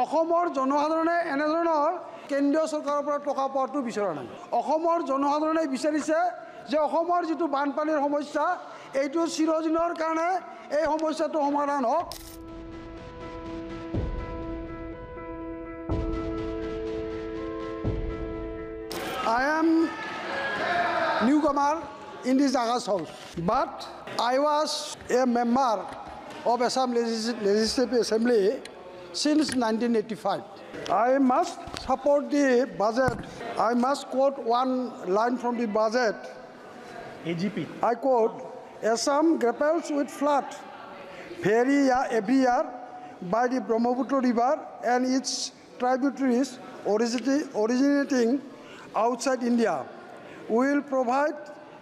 অসমৰ জনসাধাৰণে এনেধৰণৰ কেন্দ্ৰীয় চৰকাৰৰ পৰা টকা পোৱাটো বিচৰা নাই। অসমৰ জনসাধাৰণে বিচাৰিছে যে অসমৰ যিটো বানপানীৰ সমস্যা এইটো চিৰদিনৰ কাৰণে এই সমস্যাটো সমাধান হওক। I am newcomer in this August House, but I was a member of Assam Legislative Assembly since 1985. I must support the budget. I must quote one line from the budget. AGP. I quote, Assam grapples with flood every year by the Brahmaputra River and its tributaries originating outside India. We will provide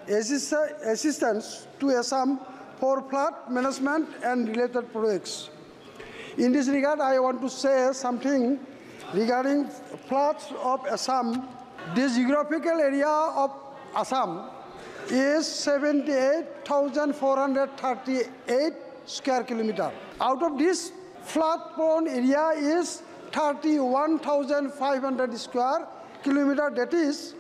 assistance to Assam for flood management and related projects. In this regard, I want to say something regarding floods of Assam. The geographical area of Assam is 78,438 square kilometers. Out of this, flood-prone area is 31,500 square kilometers. That is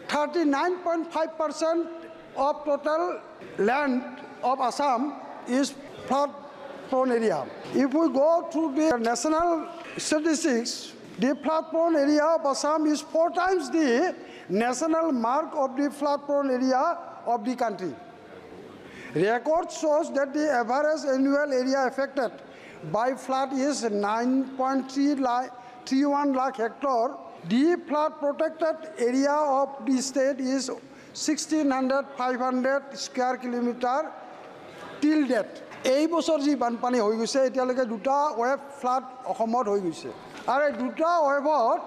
39.5% of total land of Assam is flood-prone area. If we go to the national statistics, the flood-prone area of Assam is 4 times the national mark of the flood-prone area of the country. Record shows that the average annual area affected by flood is 9.31 lakh hectare. The flood-protected area of the state is 1,600 square kilometers till date. এই বছৰ যি বানপানী হৈ গৈছে এতিয়ালৈকে দুটা wave flood অসমত হৈ গৈছে আৰু এই দুটা ৱেভত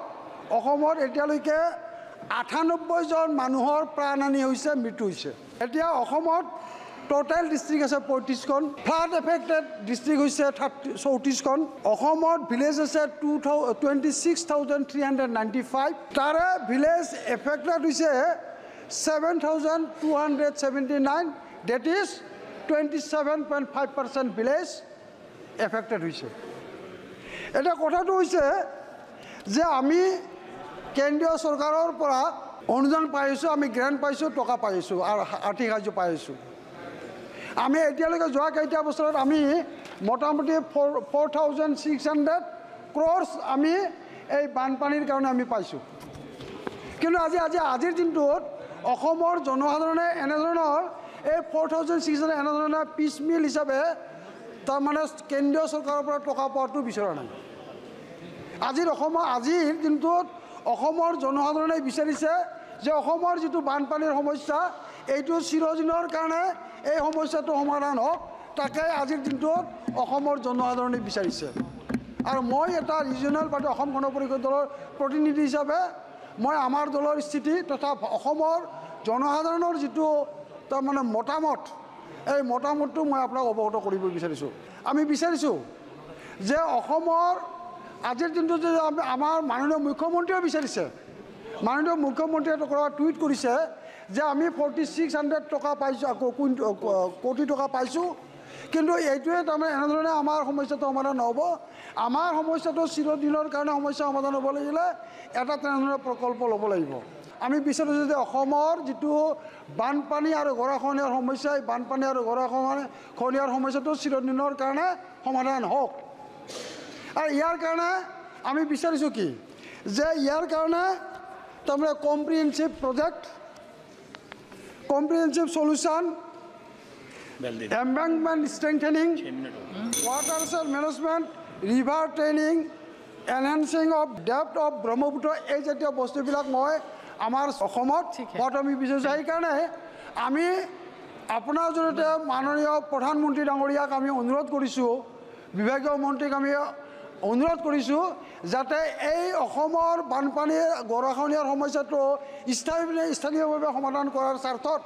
অসমত এতিয়ালৈকে 98 জন মানুহৰ প্ৰাণহানি হৈছে, মৃত্যু হৈছে। এতিয়া অসমত টোটাল ডিষ্ট্ৰিক্ট আছে 35খন, ফ্লাড এফেক্টেড ডিষ্ট্ৰিক্ট হৈছে 34খন। অসমত ভিলেজ আছে 26,395, তাৰে ভিলেজ এফেক্টেড হৈছে 7,279, ডেট ইজ 27.5% ভিলেজ এফেক্টেড হৈছে। এটা কথাটো হৈছে যে আমি কেন্দ্ৰীয় চৰকাৰৰ পৰা অনুদান পাই আছোঁ, আমি গ্ৰেণ্ট পাইছোঁ, টকা পাই আছোঁ আৰু আৰ্থিক সাহায্য পাই আছোঁ। আমি এতিয়ালৈকে যোৱা কেইটা বছৰত আমি মোটামুটি 4,600 crores আমি এই বানপানীৰ কাৰণে আমি পাইছোঁ। কিন্তু আজিৰ দিনটোত অসমৰ জনসাধাৰণে এনেধৰণৰ এই 4,600 এনেধৰণে পিচমিল হিচাপে তাৰমানে কেন্দ্ৰীয় চৰকাৰৰ পৰা টকা পোৱাটো বিচৰা নাই। আজিৰ দিনটোত অসমৰ জনসাধাৰণে বিচাৰিছে যে অসমৰ যিটো বানপানীৰ সমস্যা এইটো চিৰদিনৰ কাৰণে এই সমস্যাটো সমাধান হওক, তাকে আজিৰ দিনটোত অসমৰ জনসাধাৰণে বিচাৰিছে। আৰু মই এটা ৰিজনেল পাৰ্টি অসম গণ পৰিষদ দলৰ প্ৰতিনিধি হিচাপে মই আমাৰ দলৰ স্থিতি তথা অসমৰ জনসাধাৰণৰ যিটো তাৰমানে মতামত, এই মতামতটো মই আপোনাক অৱগত কৰিব বিচাৰিছোঁ। আমি বিচাৰিছোঁ যে অসমৰ আজিৰ দিনটোত যে আমাৰ মাননীয় মুখ্যমন্ত্ৰীয়ে বিচাৰিছে, মাননীয় মুখ্যমন্ত্ৰীয়ে টুইট কৰিছে যে আমি 4,600 টকা পাইছোঁ, কোটি টকা পাইছোঁ, কিন্তু এইটোৱে তাৰমানে এনেধৰণে আমাৰ সমস্যাটো সমাধান নহ'ব। আমাৰ সমস্যাটো চিৰদিনৰ কাৰণে সমস্যা সমাধান হ'ব লাগিলে এটা তেনেধৰণৰ প্ৰকল্প ল'ব লাগিব। আমি বিচাৰিছোঁ যে অসমৰ যিটো বানপানী আৰু গৰাখহনীয়াৰ সমস্যা, এই বানপানী আৰু গৰাখহনীয়াৰ সমস্যাটো চিৰদিনৰ কাৰণে সমাধান হওক। আৰু ইয়াৰ কাৰণে আমি বিচাৰিছোঁ কি যে ইয়াৰ কাৰণে তাৰমানে comprehensive project, comprehensive solution, embankment strengthening, ৱাটাৰছৰ management, river training, enhancing of depth of Brahmaputra, এই জাতীয় বস্তুবিলাক মই আমাৰ অসমত আমি বিচাৰিছোঁ। সেইকাৰণে আমি আপোনাৰ জৰিয়তে মাননীয় প্ৰধানমন্ত্ৰী ডাঙৰীয়াক আমি অনুৰোধ কৰিছোঁ, বিভাগীয় মন্ত্ৰীক আমি অনুৰোধ কৰিছোঁ যাতে এই অসমৰ বানপানীৰ গৰাখহনীয়াৰ সমস্যাটো স্থানীয়ভাৱে সমাধান কৰাৰ স্বাৰ্থত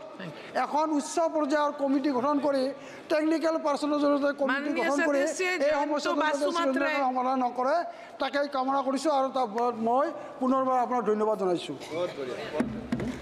এখন উচ্চ পৰ্যায়ৰ কমিটি গঠন কৰি টেকনিকেল পাৰ্চনৰ জৰিয়তে কমিটি গঠন কৰি এই সমস্যাটো সমাধান নকৰে তাকে কামনা কৰিছোঁ। আৰু তাৰ মই পুনৰবাৰ আপোনাক ধন্যবাদ জনাইছোঁ।